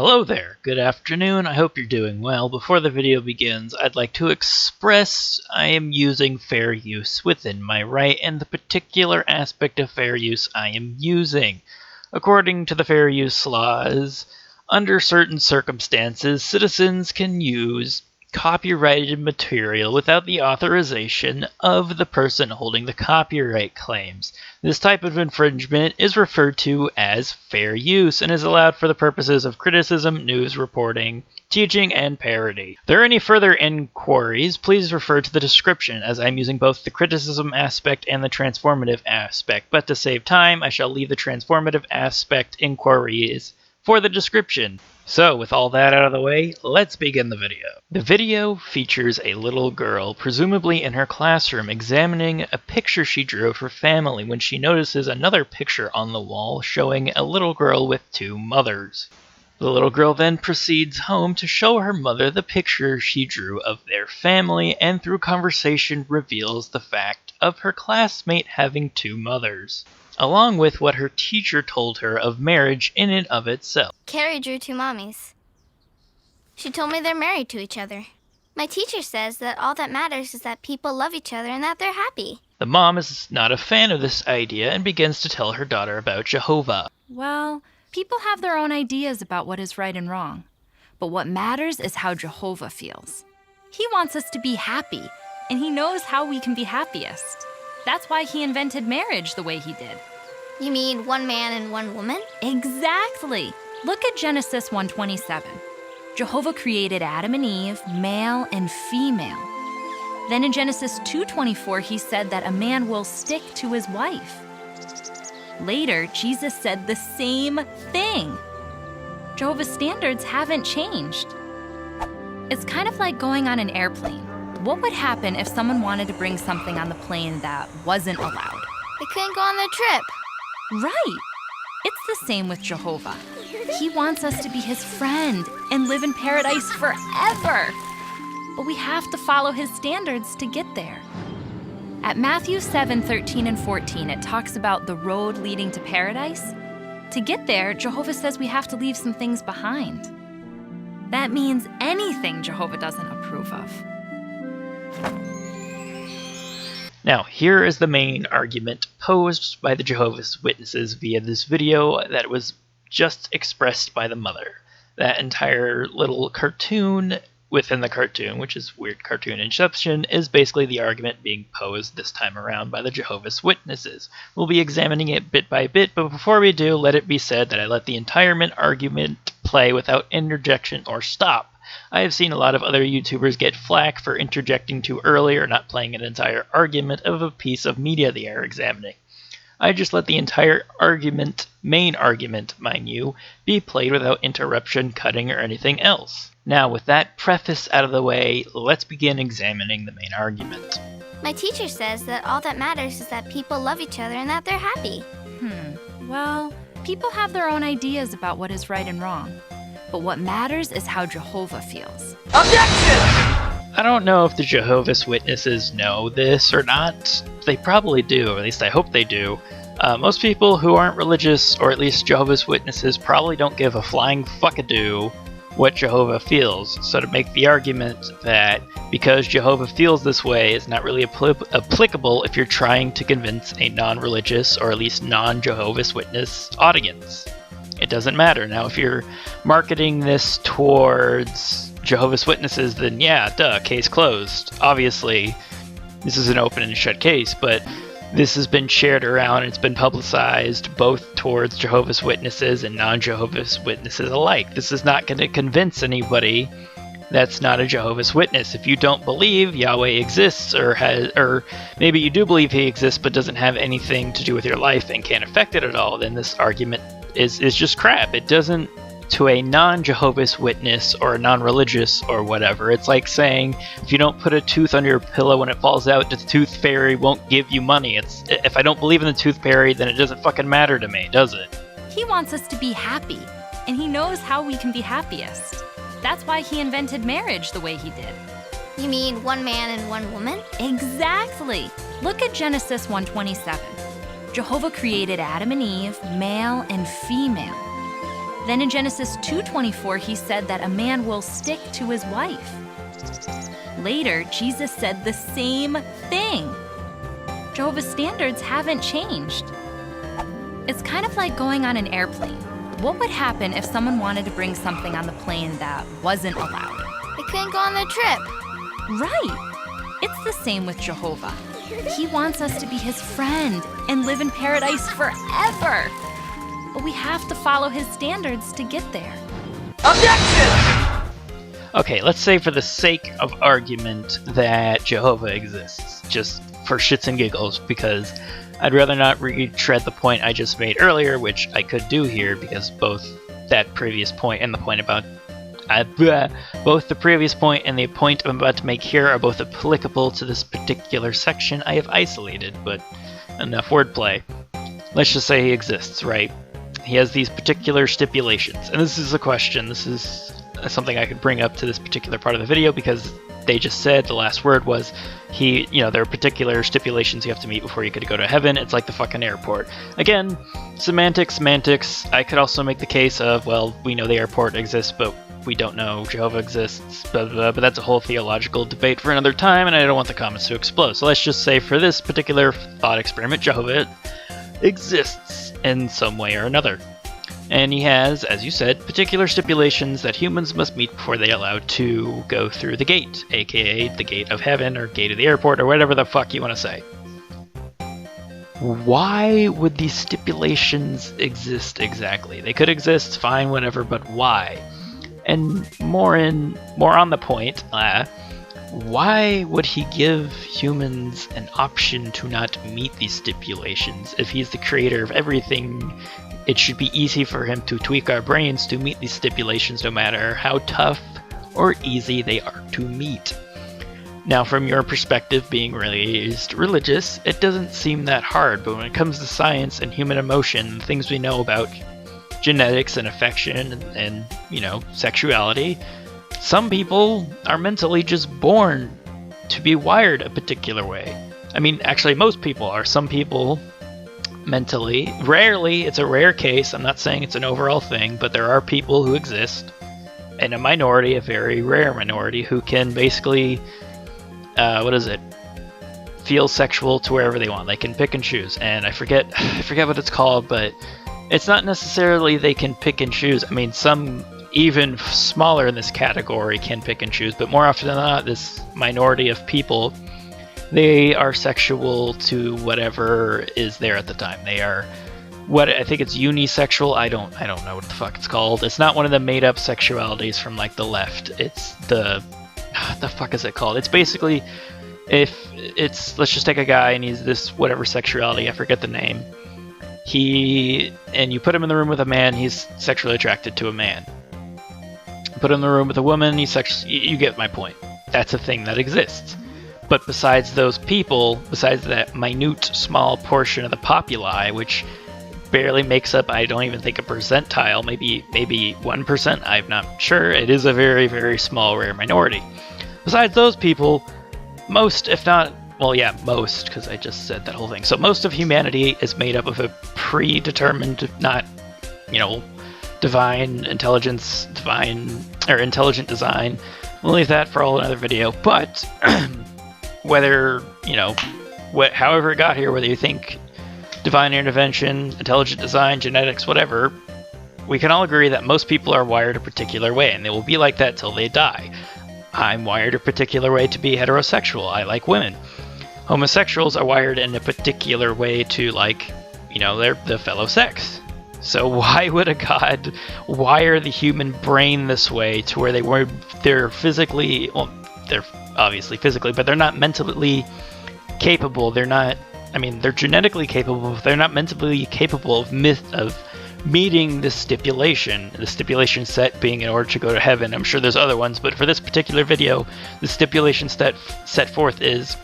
Hello there, good afternoon, I hope you're doing well. Before the video begins, I'd like to express I am using fair use within my right and the particular aspect of fair use I am using. According to the fair use laws, under certain circumstances, citizens can use copyrighted material without the authorization of the person holding the copyright claims. This type of infringement is referred to as fair use and is allowed for the purposes of criticism, news reporting, teaching, and parody. If there are any further inquiries, please refer to the description, as I'm using both the criticism aspect and the transformative aspect, but to save time, I shall leave the transformative aspect inquiries for the description. So, with all that out of the way, let's begin the video. The video features a little girl, presumably in her classroom, examining a picture she drew of her family when she notices another picture on the wall showing a little girl with two mothers. The little girl then proceeds home to show her mother the picture she drew of their family, and through conversation reveals the fact of her classmate having two mothers, along with what her teacher told her of marriage in and of itself. Carrie drew two mommies. She told me they're married to each other. My teacher says that all that matters is that people love each other and that they're happy. The mom is not a fan of this idea and begins to tell her daughter about Jehovah. Well, people have their own ideas about what is right and wrong. But what matters is how Jehovah feels. He wants us to be happy, and he knows how we can be happiest. That's why he invented marriage the way he did. You mean one man and one woman? Exactly. Look at Genesis 1:27. Jehovah created Adam and Eve, male and female. Then in Genesis 2:24, he said that a man will stick to his wife. Later, Jesus said the same thing. Jehovah's standards haven't changed. It's kind of like going on an airplane. What would happen if someone wanted to bring something on the plane that wasn't allowed? They couldn't go on their trip. Right. It's the same with Jehovah. He wants us to be his friend and live in paradise forever. But we have to follow his standards to get there. At Matthew 7:13 and 14, it talks about the road leading to paradise. To get there, Jehovah says we have to leave some things behind. That means anything Jehovah doesn't approve of. Now, here is the main argument posed by the Jehovah's Witnesses via this video that was just expressed by the mother. That entire little cartoon within the cartoon, which is weird cartoon inception, is basically the argument being posed this time around by the Jehovah's Witnesses. We'll be examining it bit by bit, but before we do, let it be said that I let the entire argument play without interjection or stop. I have seen a lot of other YouTubers get flack for interjecting too early or not playing an entire argument of a piece of media they are examining. I just let the entire argument, main argument, mind you, be played without interruption, cutting, or anything else. Now, with that preface out of the way, let's begin examining the main argument. My teacher says that all that matters is that people love each other and that they're happy. Well, people have their own ideas about what is right and wrong. But what matters is how Jehovah feels. I don't know if the Jehovah's Witnesses know this or not. They probably do, or at least I hope they do. Most people who aren't religious, or at least Jehovah's Witnesses, probably don't give a flying fuckadoo what Jehovah feels. So to make the argument that because Jehovah feels this way is not really applicable if you're trying to convince a non-religious, or at least non-Jehovah's Witness audience. It doesn't matter. Now, if you're marketing this towards Jehovah's Witnesses, then yeah, duh, case closed. Obviously, this is an open and shut case, but this has been shared around and it's been publicized both towards Jehovah's Witnesses and non-Jehovah's Witnesses alike. This is not going to convince anybody that's not a Jehovah's Witness. If you don't believe Yahweh exists, or maybe you do believe he exists but doesn't have anything to do with your life and can't affect it at all, then this argument is just crap. It doesn't, to a non-Jehovah's Witness or a non-religious or whatever. It's like saying if you don't put a tooth under your pillow when it falls out, the tooth fairy won't give you money. It's, if I don't believe in the tooth fairy, then it doesn't fucking matter to me, does it? He wants us to be happy, and he knows how we can be happiest. That's why he invented marriage the way he did. You mean one man and one woman? Exactly. Look at Genesis 1:27. Jehovah created Adam and Eve, male and female. Then in Genesis 2:24, he said that a man will stick to his wife. Later, Jesus said the same thing. Jehovah's standards haven't changed. It's kind of like going on an airplane. What would happen if someone wanted to bring something on the plane that wasn't allowed? They couldn't go on the trip. Right. It's the same with Jehovah. He wants us to be his friend and live in paradise forever. But we have to follow his standards to get there. Objection! Okay, let's say for the sake of argument that Jehovah exists, just for shits and giggles, because I'd rather not retread the point I just made earlier, which I could do here, because both that previous point and the point about both the previous point and the point I'm about to make here are both applicable to this particular section I have isolated, but enough wordplay. Let's just say he exists, right? He has these particular stipulations, and this is a question, this is something I could bring up to this particular part of the video, because they just said the last word was there are particular stipulations you have to meet before you could go to heaven. It's like the fucking airport. Again, semantics. I could also make the case of, well, we know the airport exists, but we don't know Jehovah exists, blah, blah, blah, but that's a whole theological debate for another time, and I don't want the comments to explode. So let's just say for this particular thought experiment, Jehovah exists in some way or another. And he has, as you said, particular stipulations that humans must meet before they are allowed to go through the gate, aka the gate of heaven, or gate of the airport, or whatever the fuck you want to say. Why would these stipulations exist exactly? They could exist, fine, whatever, but why? And more on the point, why would he give humans an option to not meet these stipulations? If he's the creator of everything, it should be easy for him to tweak our brains to meet these stipulations, no matter how tough or easy they are to meet. Now, from your perspective, being raised religious, it doesn't seem that hard, but when it comes to science and human emotion, things we know about genetics and affection and sexuality, some people are mentally just born to be wired a particular way. I mean, actually, most people are. Some people mentally, rarely, it's a rare case, I'm not saying it's an overall thing, but there are people who exist, in a minority, a very rare minority, who can basically, feel sexual to wherever they want. They can pick and choose, and I forget what it's called, but it's not necessarily they can pick and choose. I mean, some even smaller in this category can pick and choose, but more often than not, this minority of people, they are sexual to whatever is there at the time. They are I think it's unisexual. I don't know what the fuck it's called. It's not one of the made up sexualities from like the left. It's the fuck is it called? It's basically let's just take a guy and he's this whatever sexuality, I forget the name. And you put him in the room with a man, he's sexually attracted to a man. Put him in the room with a woman, you get my point. That's a thing that exists. But besides those people, besides that minute, small portion of the populi, which barely makes up, I don't even think, a percentile, maybe 1%, I'm not sure. It is a very, very small, rare minority. Besides those people, most, because I just said that whole thing. So most of humanity is made up of a predetermined, not, divine intelligence, intelligent design. We'll leave that for another video, but whether, however it got here, whether you think divine intervention, intelligent design, genetics, whatever, we can all agree that most people are wired a particular way, and they will be like that till they die. I'm wired a particular way to be heterosexual. I like women. Homosexuals are wired in a particular way to like, the fellow sex. So why would a god wire the human brain this way to where they're physically, they're obviously physically, but they're not mentally capable. They're genetically capable, but they're not mentally capable of meeting this stipulation. The stipulation set being in order to go to heaven. I'm sure there's other ones, but for this particular video, the stipulation set forth is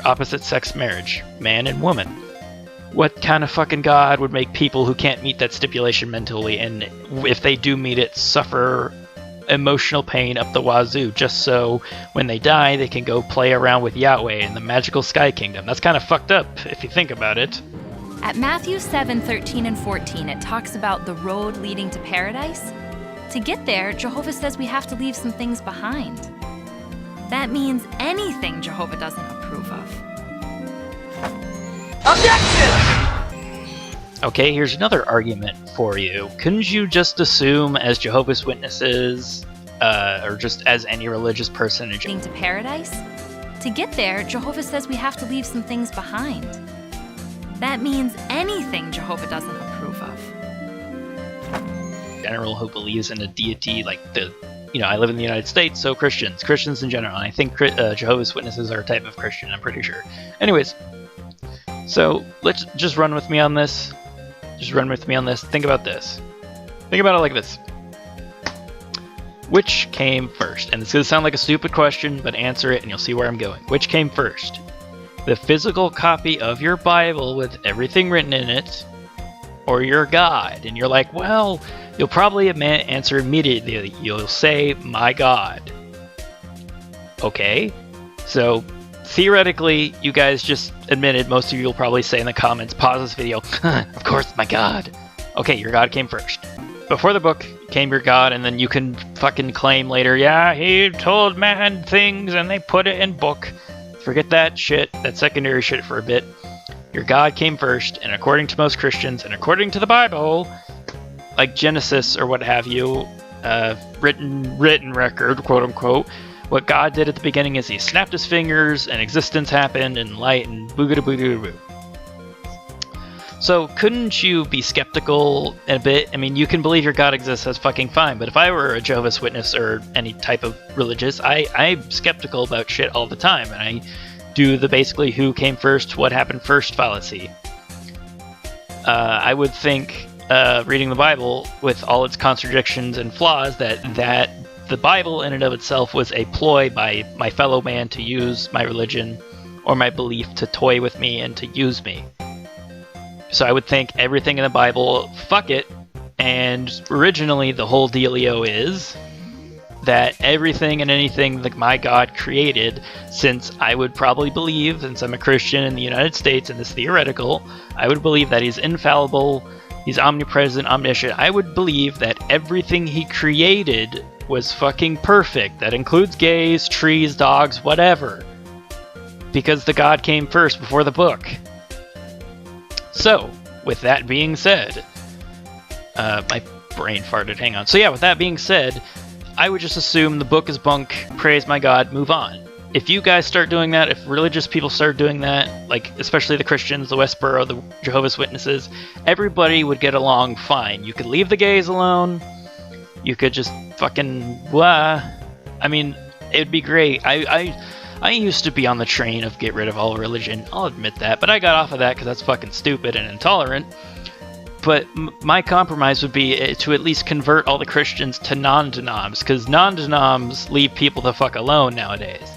opposite sex marriage, man and woman. What kind of fucking god would make people who can't meet that stipulation mentally, and if they do meet it, suffer emotional pain up the wazoo, just so when they die, they can go play around with Yahweh in the magical Sky Kingdom? That's kind of fucked up, if you think about it. At Matthew 7:13 and 14, it talks about the road leading to paradise. To get there, Jehovah says we have to leave some things behind. That means anything Jehovah doesn't approve of. Okay, here's another argument for you. Couldn't you just assume, as Jehovah's Witnesses, or just as any religious person in Leading to paradise? To get there, Jehovah says we have to leave some things behind. That means anything Jehovah doesn't approve of. General who believes in a deity, like I live in the United States, so Christians in general, and I think Jehovah's Witnesses are a type of Christian, I'm pretty sure. Anyways, so let's just run with me on this. Think about this. Think about it like this. Which came first? And it's going to sound like a stupid question, but answer it and you'll see where I'm going. Which came first? The physical copy of your Bible with everything written in it, or your God? And you're like, well, you'll probably answer immediately. You'll say, my God. Okay, so theoretically, you guys just admitted, most of you will probably say in the comments, pause this video, of course, my God. Okay, your God came first. Before the book came your God, and then you can fucking claim later, yeah, he told man things and they put it in book. Forget that shit, that secondary shit for a bit. Your God came first, and according to most Christians, and according to the Bible, like Genesis or what have you, written record, quote unquote, what God did at the beginning is he snapped his fingers and existence happened and light and boogada-boogada-boo. So couldn't you be skeptical a bit? I mean, you can believe your God exists, that's fucking fine, but if I were a Jehovah's Witness or any type of religious, I'm skeptical about shit all the time, and I do the basically who came first, what happened first fallacy. I would think, reading the Bible with all its contradictions and flaws, that the Bible in and of itself was a ploy by my fellow man to use my religion or my belief to toy with me and to use me. So I would think everything in the Bible, fuck it, and originally the whole dealio is that everything and anything that my God created, since I would probably believe, since I'm a Christian in the United States and this theoretical, I would believe that he's infallible, he's omnipresent, omniscient. I would believe that everything he created was fucking perfect. That includes gays, trees, dogs, whatever. Because the God came first before the book. So, with that being said, my brain farted, hang on. So yeah, with that being said, I would just assume the book is bunk, praise my God, move on. If you guys start doing that, if religious people start doing that, like especially the Christians, the Westboro, the Jehovah's Witnesses, everybody would get along fine. You could leave the gays alone, you could just fucking, I mean, it'd be great. I used to be on the train of get rid of all religion, I'll admit that, but I got off of that because that's fucking stupid and intolerant. But my compromise would be to at least convert all the Christians to non-denoms, because non-denoms leave people the fuck alone nowadays.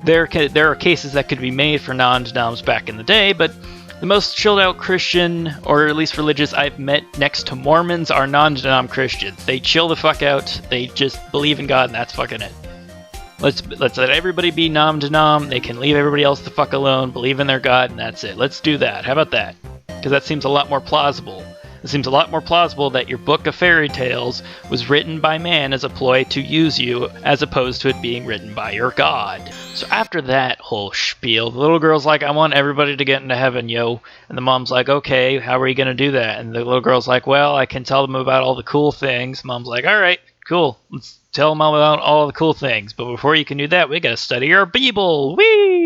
There are cases that could be made for non-denoms back in the day, but the most chilled out Christian, or at least religious I've met next to Mormons, are non-denom Christians. They chill the fuck out, they just believe in God and that's fucking it. Let's let everybody be non-denom, they can leave everybody else the fuck alone, believe in their God, and that's it. Let's do that. How about that? Because that seems a lot more plausible. It seems a lot more plausible that your book of fairy tales was written by man as a ploy to use you, as opposed to it being written by your God. So after that whole spiel, the little girl's like, I want everybody to get into heaven, yo. And the mom's like, okay, how are you going to do that? And the little girl's like, well, I can tell them about all the cool things. Mom's like, all right, cool. Let's tell them about all the cool things. But before you can do that, we got to study our Bible. Whee!